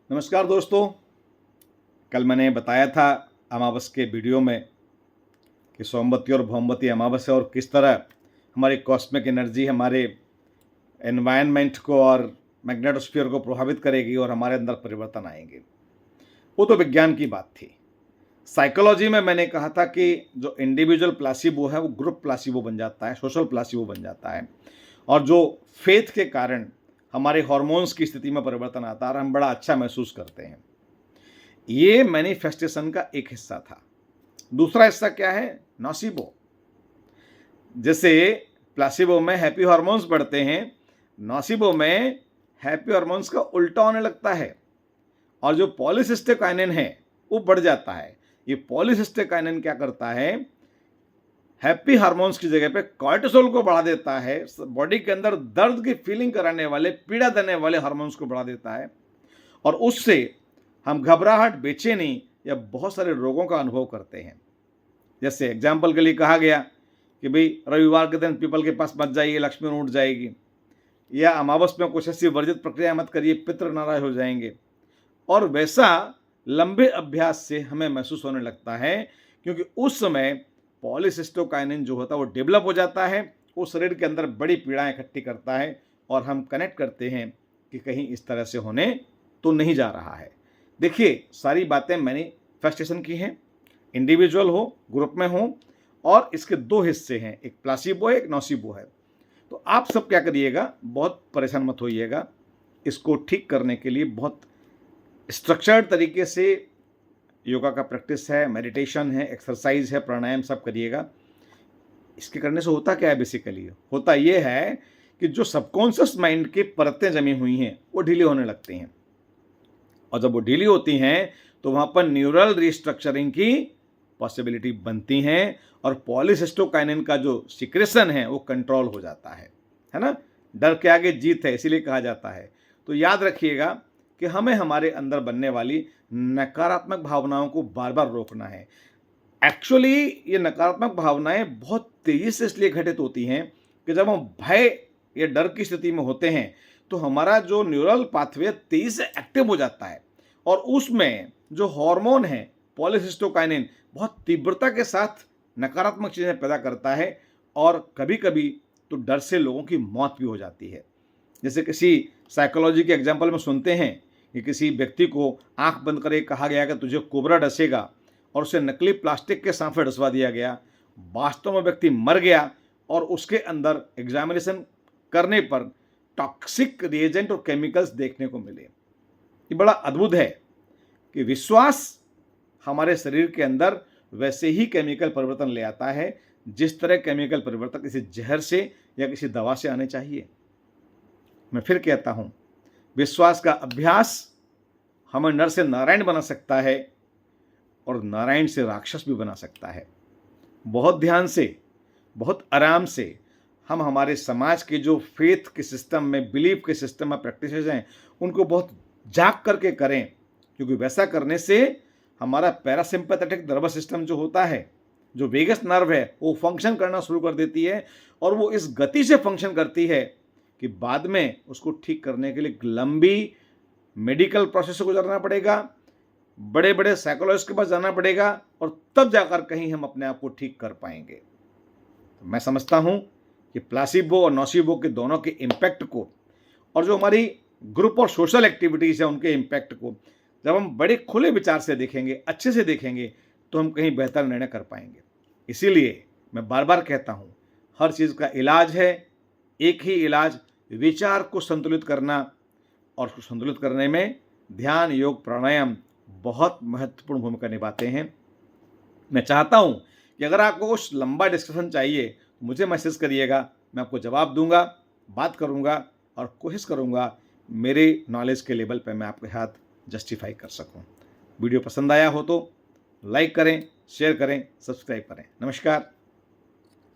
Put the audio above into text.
नमस्कार दोस्तों। कल मैंने बताया था अमावस के वीडियो में कि सोमवती और भौमवती अमावस्या और किस तरह हमारी कॉस्मिक एनर्जी हमारे एनवायरनमेंट को और मैग्नेटोस्फीयर को प्रभावित करेगी और हमारे अंदर परिवर्तन आएंगे। वो तो विज्ञान की बात थी। साइकोलॉजी में मैंने कहा था कि जो इंडिविजुअल प्लासिबो है वो ग्रुप प्लासिबो बन जाता है, सोशल प्लासिबो बन जाता है, और जो फेथ के कारण हमारे हार्मोन्स की स्थिति में परिवर्तन आता है और हम बड़ा अच्छा महसूस करते हैं। ये मैनिफेस्टेशन का एक हिस्सा था। दूसरा हिस्सा क्या है? नॉसिबो। जैसे प्लासिबो में हैप्पी हार्मोन्स बढ़ते हैं, नॉसिबो में हैप्पी हार्मोन्स का उल्टा होने लगता है और जो पॉलीसिस्टिक है वो बढ़ जाता है। ये पॉलीसिस्टिक क्या करता है? हैप्पी हार्मोन्स की जगह पे कॉर्टिसोल को बढ़ा देता है। बॉडी के अंदर दर्द की फीलिंग कराने वाले, पीड़ा देने वाले हार्मोन्स को बढ़ा देता है और उससे हम घबराहट, बेचैनी या बहुत सारे रोगों का अनुभव करते हैं। जैसे एग्जाम्पल के लिए कहा गया कि भाई रविवार के दिन पीपल के पास मत जाइए, लक्ष्मी उठ जाएगी, या अमावस में कुछ ऐसी वर्जित प्रक्रिया मत करिए, पितृ नाराज हो जाएंगे। और वैसा लंबे अभ्यास से हमें महसूस होने लगता है, क्योंकि उस समय पॉलीसिस्टोकाइनिन जो होता है वो डेवलप हो जाता है, वो शरीर के अंदर बड़ी पीड़ाएं इकट्ठी करता है और हम कनेक्ट करते हैं कि कहीं इस तरह से होने तो नहीं जा रहा है। देखिए, सारी बातें मैनिफेस्टेशन की हैं, इंडिविजुअल हो, ग्रुप में हो, और इसके दो हिस्से हैं, एक प्लासिबो है, एक नॉसिबो है। तो आप सब क्या करिएगा, बहुत परेशान मत होइएगा। इसको ठीक करने के लिए बहुत स्ट्रक्चर्ड तरीके से योगा का प्रैक्टिस है, मेडिटेशन है, एक्सरसाइज है, प्राणायाम सब करिएगा। इसके करने से होता क्या है? बेसिकली होता ये है कि जो सबकॉन्शियस माइंड की परतें जमी हुई हैं वो ढीली होने लगती हैं, और जब वो ढीली होती हैं तो वहाँ पर न्यूरल रिस्ट्रक्चरिंग की पॉसिबिलिटी बनती हैं और पॉलीसिस्टोकाइनिन का जो सिक्रेशन है वो कंट्रोल हो जाता है ना। डर के आगे जीत है, इसीलिए कहा जाता है। तो याद रखिएगा कि हमें हमारे अंदर बनने वाली नकारात्मक भावनाओं को बार बार रोकना है। एक्चुअली ये नकारात्मक भावनाएं बहुत तेजी से इसलिए घटित होती हैं कि जब हम भय या डर की स्थिति में होते हैं तो हमारा जो न्यूरल पाथवे तेजी से एक्टिव हो जाता है और उसमें जो हार्मोन है पॉलीसिस्टोकाइनिन बहुत तीव्रता के साथ नकारात्मक चीज़ें पैदा करता है, और कभी कभी तो डर से लोगों की मौत भी हो जाती है। जैसे किसी साइकोलॉजी के एग्जाम्पल में सुनते हैं कि किसी व्यक्ति को आंख बंद करके कहा गया कि तुझे कोबरा डसेगा, और उसे नकली प्लास्टिक के सांफे डसवा दिया गया। वास्तव में व्यक्ति मर गया और उसके अंदर एग्जामिनेशन करने पर टॉक्सिक रिएजेंट और केमिकल्स देखने को मिले। ये बड़ा अद्भुत है कि विश्वास हमारे शरीर के अंदर वैसे ही केमिकल परिवर्तन ले आता है जिस तरह केमिकल परिवर्तन किसी जहर से या किसी दवा से आने चाहिए। मैं फिर कहता हूँ, विश्वास का अभ्यास हमें नर से नारायण बना सकता है और नारायण से राक्षस भी बना सकता है। बहुत ध्यान से, बहुत आराम से हम हमारे समाज के जो फेथ के सिस्टम में, बिलीफ के सिस्टम में प्रैक्टिसेस हैं उनको बहुत जाग करके करें, क्योंकि वैसा करने से हमारा पैरासिम्पैथेटिक नर्वस सिस्टम जो होता है, जो वेगस नर्व है, वो फंक्शन करना शुरू कर देती है, और वो इस गति से फंक्शन करती है कि बाद में उसको ठीक करने के लिए एक लंबी मेडिकल प्रोसेस से गुजरना पड़ेगा, बड़े बड़े साइकोलॉजिस्ट के पास जाना पड़ेगा, और तब जाकर कहीं हम अपने आप को ठीक कर पाएंगे। तो मैं समझता हूँ कि प्लासिबो और नॉसिबो के दोनों के इम्पैक्ट को, और जो हमारी ग्रुप और सोशल एक्टिविटीज़ है उनके इम्पैक्ट को जब हम बड़े खुले विचार से देखेंगे, अच्छे से देखेंगे, तो हम कहीं बेहतर निर्णय कर पाएंगे। इसीलिए मैं बार बार कहता हूँ, हर चीज़ का इलाज है, एक ही इलाज, विचार को संतुलित करना, और उसको संतुलित करने में ध्यान, योग, प्राणायाम बहुत महत्वपूर्ण भूमिका निभाते हैं। मैं चाहता हूँ कि अगर आपको कुछ लंबा डिस्कशन चाहिए तो मुझे मैसेज करिएगा, मैं आपको जवाब दूंगा, बात करूँगा और कोशिश करूँगा मेरे नॉलेज के लेवल पर मैं आपके साथ जस्टिफाई कर सकूँ। वीडियो पसंद आया हो तो लाइक करें, शेयर करें, सब्सक्राइब करें। नमस्कार।